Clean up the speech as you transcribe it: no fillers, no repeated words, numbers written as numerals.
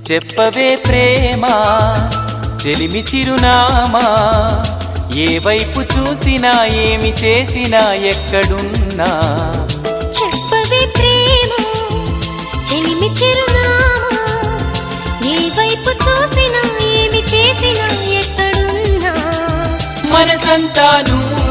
చెప్పవే ప్రేమ చెలిమి చిరునామా, ఏ వైపు చూసినా ఏమి చేసినా ఎక్కడున్నా. చెప్పవే ప్రేమ చెలిమి చిరునామా, ఏ వైపు చూసినా ఏమి చేసినా ఎక్కడున్నా. మనసంతా నువ్వు